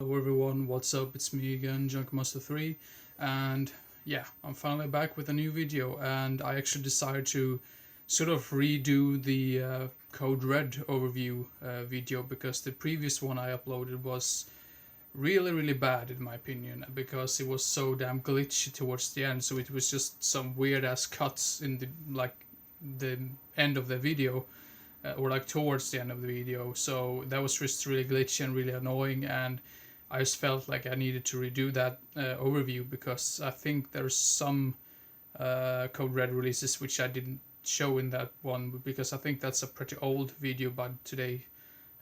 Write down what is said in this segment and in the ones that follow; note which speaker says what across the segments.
Speaker 1: Hello everyone, what's up? It's me again, Junkmaster3, and yeah, I'm finally back with a new video, and I actually decided to sort of redo the Code Red overview video because the previous one I uploaded was really bad in my opinion because it was so damn glitchy towards the end, so it was just some weird ass cuts in the end of the video or like towards the end of the video, so that was just really glitchy and really annoying, and I just felt like I needed to redo that overview because I think there's some Code Red releases which I didn't show in that one because I think that's a pretty old video by today.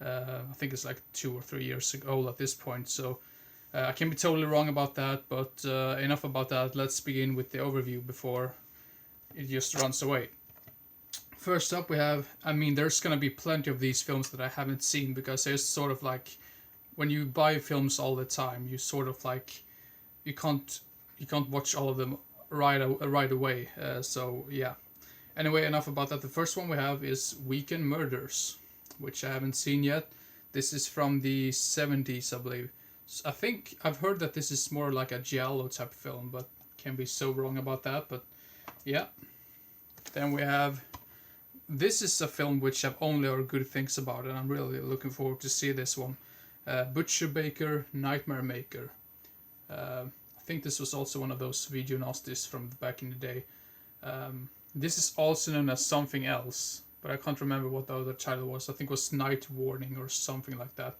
Speaker 1: I think it's like 2 or 3 years old at this point, so I can be totally wrong about that, but enough about that. Let's begin with the overview before it just runs away. First up we have, there's gonna be plenty of these films that I haven't seen because there's sort of like when you buy films all the time, you sort of like you can't watch all of them right away. So yeah. Anyway, enough about that. The first one we have is Weekend Murders, which I haven't seen yet. This is from the 70s, I believe. I think I've heard that this is more like a giallo type film, but can be so wrong about that. But yeah. Then we have. This is a film which I've only heard good things about, and I'm really looking forward to see this one. Butcher Baker, Nightmare Maker. I think this was also one of those video nasties from back in the day. This is also known as something else, but I can't remember what the other title was. I think it was Night Warning or something like that.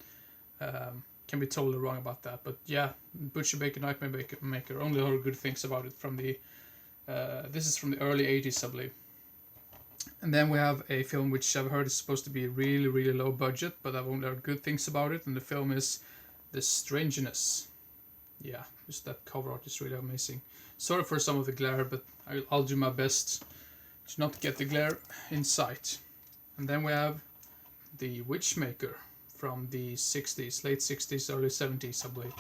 Speaker 1: Can be totally wrong about that, but yeah, Butcher Baker, Nightmare Maker. Only heard good things about it from the. This is from the early 80s, I believe. And then we have a film which I've heard is supposed to be really low budget, but I've only heard good things about it, and the film is The Strangeness. Yeah, just that cover art is really amazing. Sorry for some of the glare, but I'll do my best to not get the glare in sight. And then we have The Witchmaker from the 60s, late 60s, early 70s, I believe.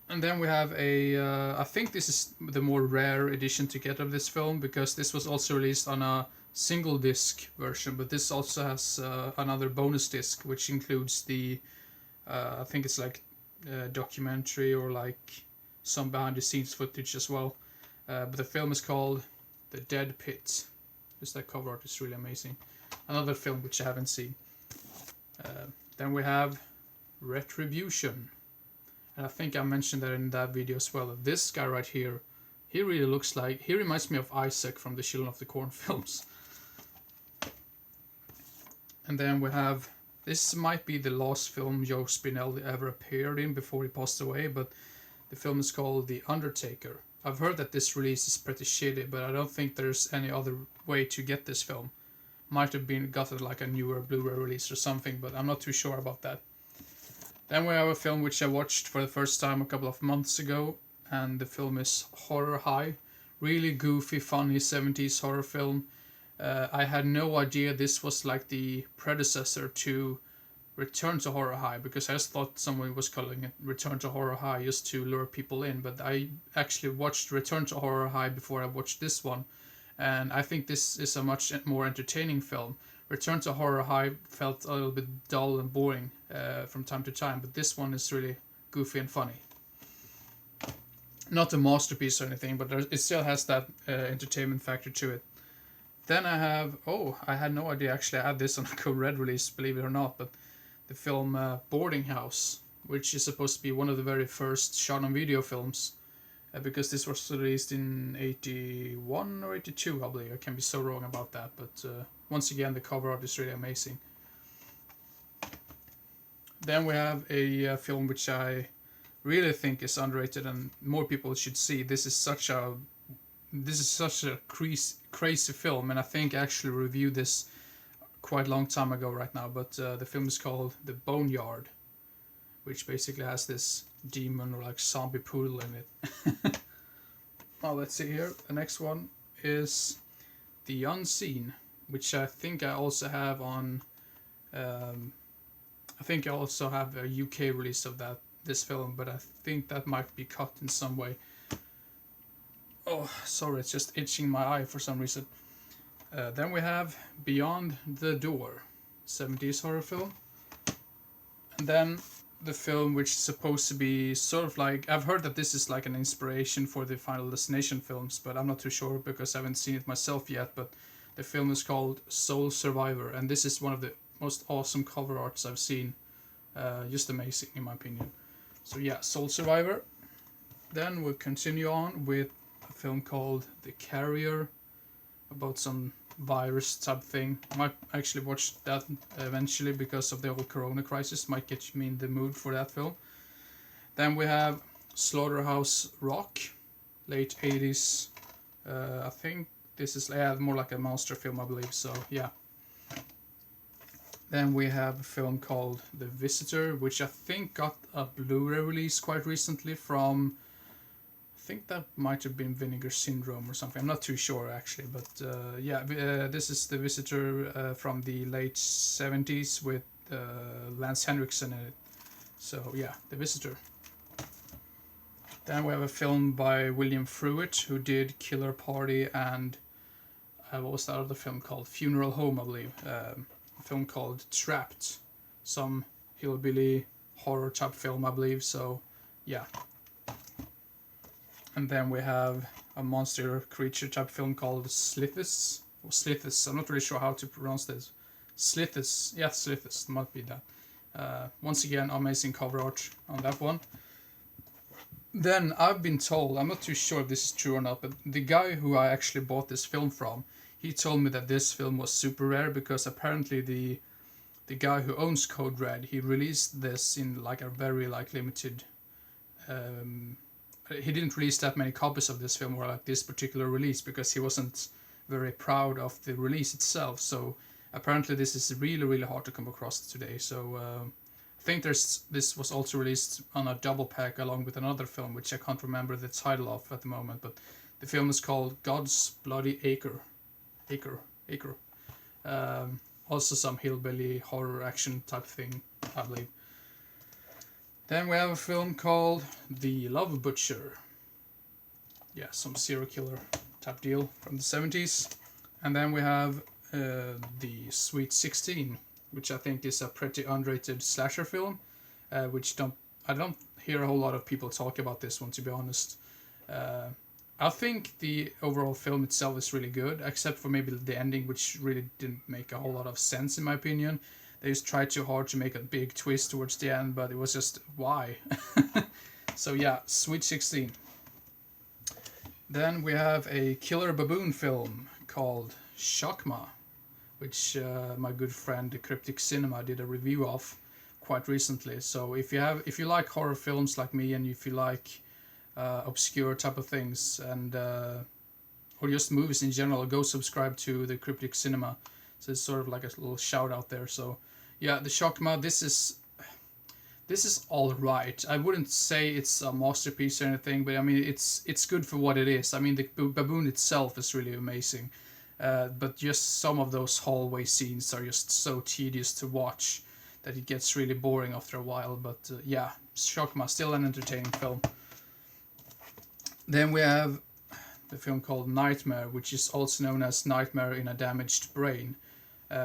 Speaker 1: And then we have a, I think this is the more rare edition to get of this film because this was also released on a single disc version, but this also has another bonus disc which includes the, I think it's like documentary or like some behind the scenes footage as well. But the film is called The Dead Pit. Just that cover art is really amazing. Another film which I haven't seen. Then we have Retribution. And I think I mentioned that in that video as well. This guy right here, he really looks like, he reminds me of Isaac from the Children of the Corn films. And then we have, this might be the last film Joe Spinelli ever appeared in before he passed away, but the film is called The Undertaker. I've heard that this release is pretty shitty, but I don't think there's any other way to get this film. Might have been gotten like a newer Blu-ray release or something, but I'm not too sure about that. Then we have a film which I watched for the first time a couple of months ago, and the film is Horror High. Really goofy, funny 70s horror film. I had no idea this was like the predecessor to Return to Horror High, because I just thought someone was calling it Return to Horror High just to lure people in, but I actually watched Return to Horror High before I watched this one, and I think this is a much more entertaining film. Return to Horror High felt a little bit dull and boring from time to time, but this one is really goofy and funny. Not a masterpiece or anything, but it still has that entertainment factor to it. Then I have, I had no idea actually I had this on a Code Red release, believe it or not, but the film Boarding House, which is supposed to be one of the very first shot on video films, because this was released in 81 or 82, I believe. I can be so wrong about that, but once again, the cover art is really amazing. Then we have a film which I really think is underrated and more people should see. This is such a crazy film, and I think I actually reviewed this quite a long time ago right now, but the film is called The Boneyard, which basically has this demon or like zombie poodle in it. Well, let's see here. The next one is The Unseen, which I think I also have on. I think I also have a UK release of this film, but I think that might be cut in some way. Oh, sorry, it's just itching my eye for some reason. Then we have Beyond the Door, 70s horror film. And then the film which is supposed to be sort of like, I've heard that this is like an inspiration for the Final Destination films, but I'm not too sure because I haven't seen it myself yet. But the film is called Soul Survivor, and this is one of the most awesome cover arts I've seen. Just amazing in my opinion. So yeah, Soul Survivor. Then we'll continue on with a film called The Carrier, about some virus type thing. Might actually watch that eventually because of the whole corona crisis. Might get me in the mood for that film. Then we have Slaughterhouse Rock, late 80s. I think this is more like a monster film, I believe. So yeah. Then we have a film called The Visitor, which I think got a Blu-ray release quite recently from, I think that might have been Vinegar Syndrome or something. I'm not too sure actually, but this is The Visitor from the late 70s with Lance Henriksen in it. So yeah, The Visitor. Then we have a film by William Fruitt, who did Killer Party and what was that other film called? Funeral Home, I believe. A film called Trapped, some hillbilly horror type film, I believe. So yeah. And then we have a monster creature type film called Slithis. Or Slithis, I'm not really sure how to pronounce this. Slithis, yeah, Slithis, might be that. Once again, amazing cover art on that one. Then I've been told, I'm not too sure if this is true or not, but the guy who I actually bought this film from, he told me that this film was super rare because apparently the guy who owns Code Red, he released this in like a very like limited. He didn't release that many copies of this film or like this particular release because he wasn't very proud of the release itself. So apparently this is really hard to come across today. So I think this was also released on a double pack along with another film which I can't remember the title of at the moment, but the film is called God's Bloody Acre. Also some hillbilly horror action type thing, I believe. Then we have a film called The Love Butcher. Yeah, some serial killer type deal from the 70s. And then we have The Sweet 16, which I think is a pretty underrated slasher film, which I don't hear a whole lot of people talk about this one, to be honest. I think the overall film itself is really good, except for maybe the ending, which really didn't make a whole lot of sense in my opinion. They just tried too hard to make a big twist towards the end, but it was just, why? So yeah, Sweet 16. Then we have a killer baboon film called Shakma, which my good friend Cryptic Cinema did a review of quite recently. So if you like horror films like me, and if you like obscure type of things, and or just movies in general, go subscribe to the Cryptic Cinema. So it's sort of like a little shout out there. So yeah, the Shakma, this is all right. I wouldn't say it's a masterpiece or anything, but I mean it's good for what it is. I mean the baboon itself is really amazing, but just some of those hallway scenes are just so tedious to watch that it gets really boring after a while. But yeah, Shakma, still an entertaining film. Then we have the film called Nightmare, which is also known as Nightmare in a Damaged Brain,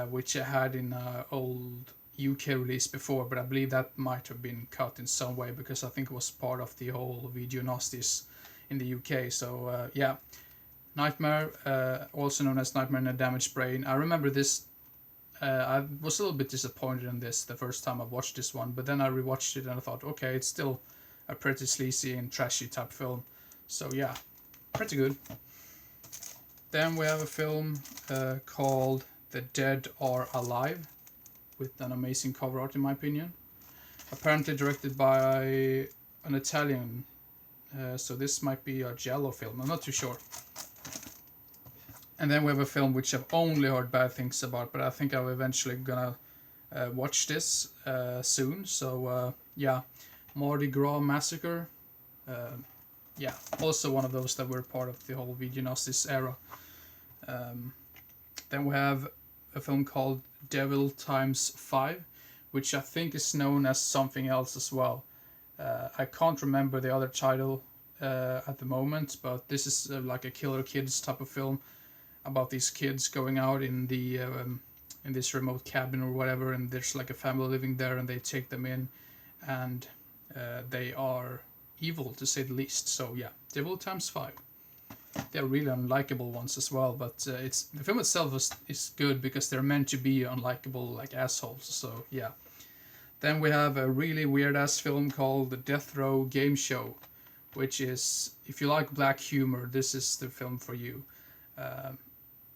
Speaker 1: which I had in an old UK release before, but I believe that might have been cut in some way because I think it was part of the whole video nasties in the UK. So yeah, Nightmare, also known as Nightmare in a Damaged Brain. I remember this. I was a little bit disappointed in this the first time I watched this one, but then I rewatched it and I thought, okay, it's still a pretty sleazy and trashy type film. So yeah, pretty good. Then we have a film called The Dead Are Alive, with an amazing cover art in my opinion. Apparently directed by an Italian, so this might be a Giallo film, I'm not too sure. And then we have a film which I've only heard bad things about, but I think I'm eventually gonna watch this soon. So yeah, Mardi Gras Massacre. Yeah, also one of those that were part of the whole video nasties era. Then we have a film called Devil Times 5, which I think is known as something else as well. I can't remember the other title at the moment, but this is like a killer kids type of film about these kids going out in this remote cabin or whatever, and there's like a family living there, and they take them in, and they are evil to say the least. So yeah, devil times 5. They're really unlikable ones as well, but the film itself is good because they're meant to be unlikable like assholes. So yeah. Then we have a really weird ass film called The Death Row Game Show, which is, if you like black humor, this is the film for you.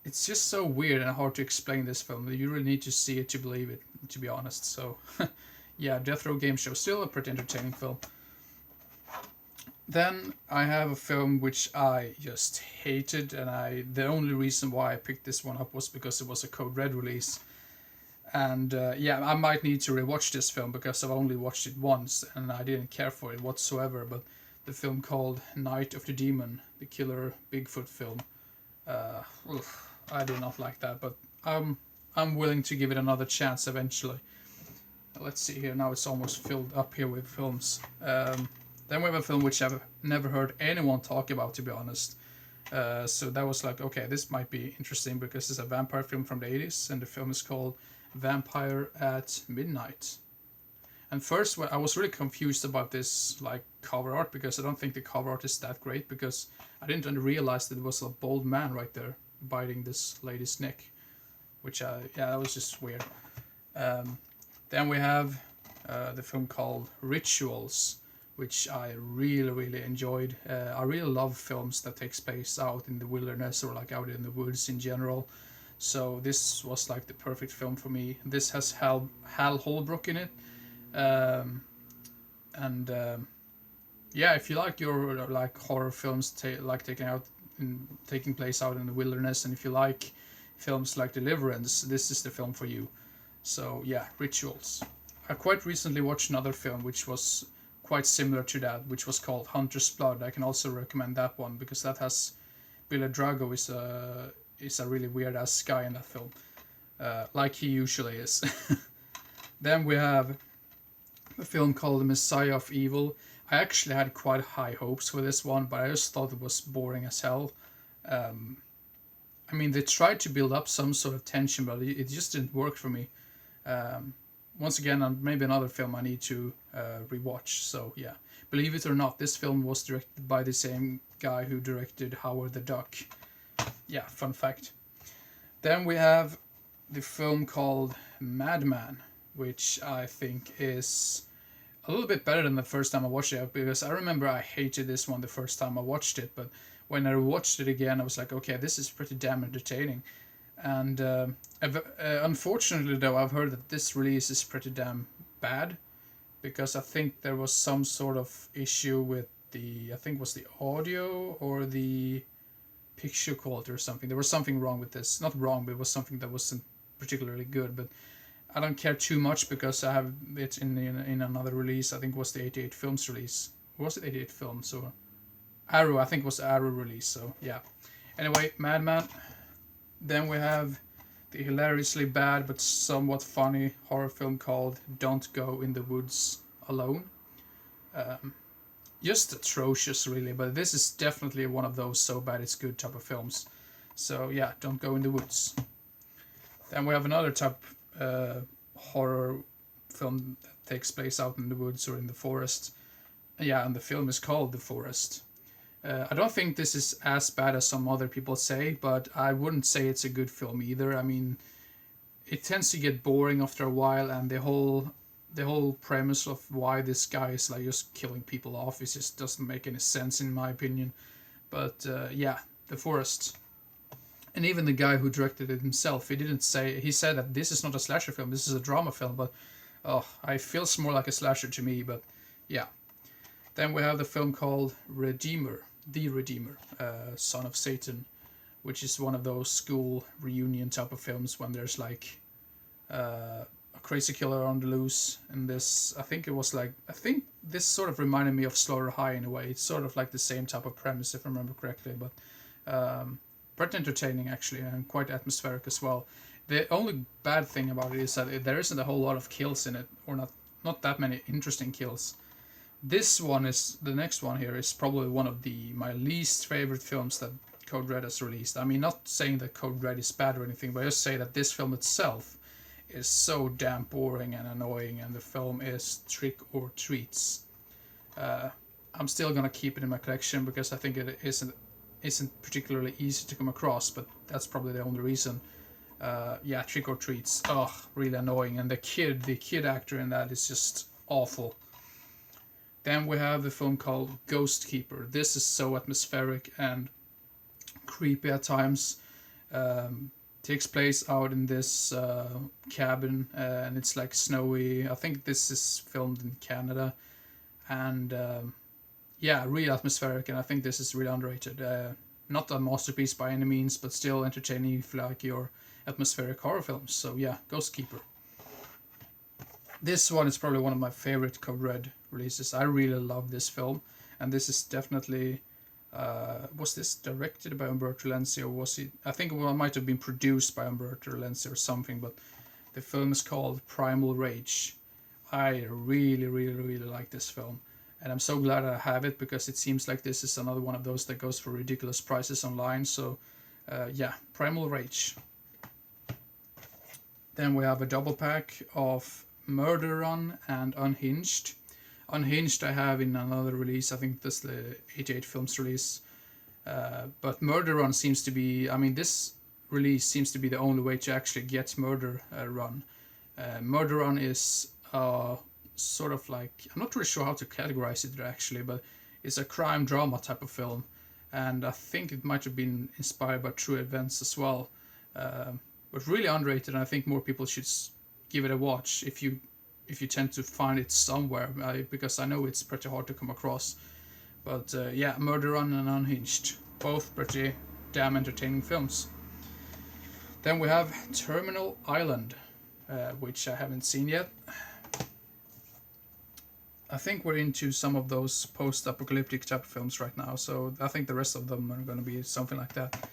Speaker 1: It's just so weird and hard to explain this film. You really need to see it to believe it, to be honest. So yeah, Death Row Game Show, still a pretty entertaining film. Then I have a film which I just hated, and the only reason why I picked this one up was because it was a Code Red release. And yeah, I might need to rewatch this film because I've only watched it once and I didn't care for it whatsoever. But the film called Night of the Demon, the killer Bigfoot film, I did not like that, but I'm willing to give it another chance eventually. Let's see here, now it's almost filled up here with films. Then we have a film which I've never heard anyone talk about, to be honest. So that was like, okay, this might be interesting because it's a vampire film from the 80s, and the film is called Vampire at Midnight. And first, I was really confused about this like cover art because I don't think the cover art is that great, because I didn't realize that it was a bald man right there biting this lady's neck, which yeah, that was just weird. Then we have the film called Rituals, which I really enjoyed. I really love films that takes place out in the wilderness or like out in the woods in general. So this was like the perfect film for me. This has Hal Holbrook in it. Yeah, if you like your like horror films taking place out in the wilderness, and if you like films like Deliverance, this is the film for you. So yeah, Rituals. I quite recently watched another film which was quite similar to that, which was called Hunter's Blood. I can also recommend that one because that has Billy Drago is a really weird ass guy in that film, like he usually is. Then we have a film called The Messiah of Evil. I actually had quite high hopes for this one, but I just thought it was boring as hell. I mean, they tried to build up some sort of tension, but it just didn't work for me. Once again, maybe another film I need to rewatch. So yeah, believe it or not, this film was directed by the same guy who directed Howard the Duck. Yeah, fun fact. Then we have the film called Madman, which I think is a little bit better than the first time I watched it, because I remember I hated this one the first time I watched it, but when I watched it again, I was like, okay, this is pretty damn entertaining. And unfortunately, though, I've heard that this release is pretty damn bad, because I think there was some sort of issue with I think it was the audio or the picture quality or something. There was something wrong with this. Not wrong, but it was something that wasn't particularly good. But I don't care too much because I have it in another release. I think it was the 88 Films release. Was it 88 Films or Arrow? I think it was Arrow release. So yeah. Anyway, Madman. Then we have the hilariously bad but somewhat funny horror film called Don't Go in the Woods Alone. Just atrocious, really, but this is definitely one of those so bad it's good type of films. So yeah, Don't Go in the Woods. Then we have another type horror film that takes place out in the woods or in the forest. Yeah, and the film is called The Forest. I don't think this is as bad as some other people say, but I wouldn't say it's a good film either. I mean, it tends to get boring after a while, and the whole premise of why this guy is like just killing people off just doesn't make any sense in my opinion. But yeah, The Forest. And even the guy who directed it himself, he said that this is not a slasher film, this is a drama film, but it feels more like a slasher to me, but yeah. Then we have the film called Redeemer, The Redeemer, Son of Satan, which is one of those school reunion type of films when there's like a crazy killer on the loose. And this, I think this sort of reminded me of Slaughter High in a way. It's sort of like the same type of premise, if I remember correctly, but pretty entertaining actually, and quite atmospheric as well. The only bad thing about it is that there isn't a whole lot of kills in it, or not that many interesting kills. The next one here is probably one of my least favorite films that Code Red has released. I mean, not saying that Code Red is bad or anything, but I just say that this film itself is so damn boring and annoying, and the film is Trick or Treats. I'm still gonna keep it in my collection because I think it isn't particularly easy to come across, but that's probably the only reason. Yeah, Trick or Treats. Oh, really annoying, and the kid actor in that is just awful. Then we have the film called Ghost Keeper. This is so atmospheric and creepy at times. Takes place out in this cabin, and it's like snowy. I think this is filmed in Canada, and yeah, really atmospheric. And I think this is really underrated. Not a masterpiece by any means, but still entertaining if you like your atmospheric horror films. So yeah, Ghost Keeper. This one is probably one of my favorite Code Red releases. I really love this film, and this is definitely. Was this directed by Umberto Lenzi, or was it? I think it might have been produced by Umberto Lenzi or something, but the film is called Primal Rage. I really, really, really like this film, and I'm so glad I have it because it seems like this is another one of those that goes for ridiculous prices online. So, yeah, Primal Rage. Then we have a double pack of Murder Run and Unhinged. Unhinged I have in another release. I think this is the 88 Films release. But Murder Run seems to be... I mean, this release seems to be the only way to actually get Murder Run. Murder Run is sort of like... I'm not really sure how to categorize it actually, but it's a crime drama type of film. And I think it might have been inspired by true events as well. But really underrated, and I think more people should give it a watch if you tend to find it somewhere, because I know it's pretty hard to come across. But yeah, Murder Run and Unhinged, both pretty damn entertaining films. Then we have Terminal Island, which I haven't seen yet. I think we're into some of those post-apocalyptic type of films right now, so I think the rest of them are going to be something like that.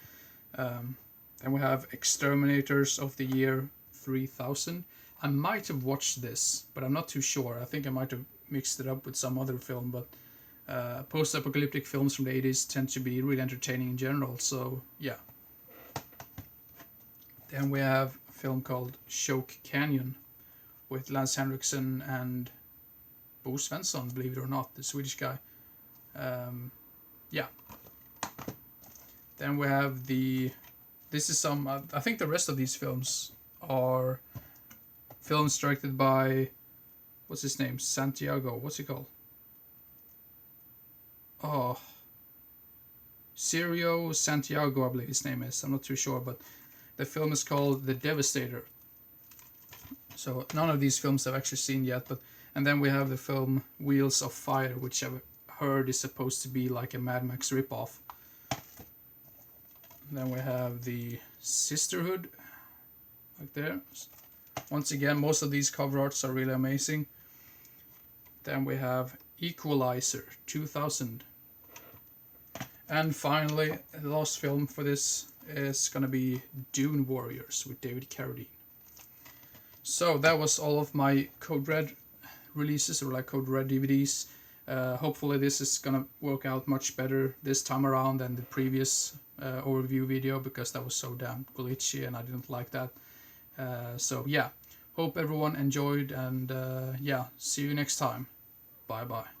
Speaker 1: Then we have Exterminators of the Year 3000. I might have watched this, but I'm not too sure. I think I might have mixed it up with some other film, but post-apocalyptic films from the 80s tend to be really entertaining in general, so yeah. Then we have a film called Choke Canyon with Lance Henriksen and Bo Svensson, believe it or not, the Swedish guy. Yeah. Then we have this is some... I think the rest of these films are films directed by... What's his name? Santiago. What's he called? Oh. Sergio Santiago, I believe his name is. I'm not too sure, but the film is called The Devastator. So none of these films I've actually seen yet, but... And then we have the film Wheels of Fire, which I've heard is supposed to be like a Mad Max ripoff. Then we have the Sisterhood, like there. Once again, most of these cover arts are really amazing. Then we have Equalizer 2000. And finally, the last film for this is going to be Dune Warriors with David Carradine. So that was all of my Code Red releases, or like Code Red DVDs. Hopefully this is gonna work out much better this time around than the previous overview video, because that was so damn glitchy and I didn't like that. So yeah, hope everyone enjoyed, and yeah, see you next time. Bye bye.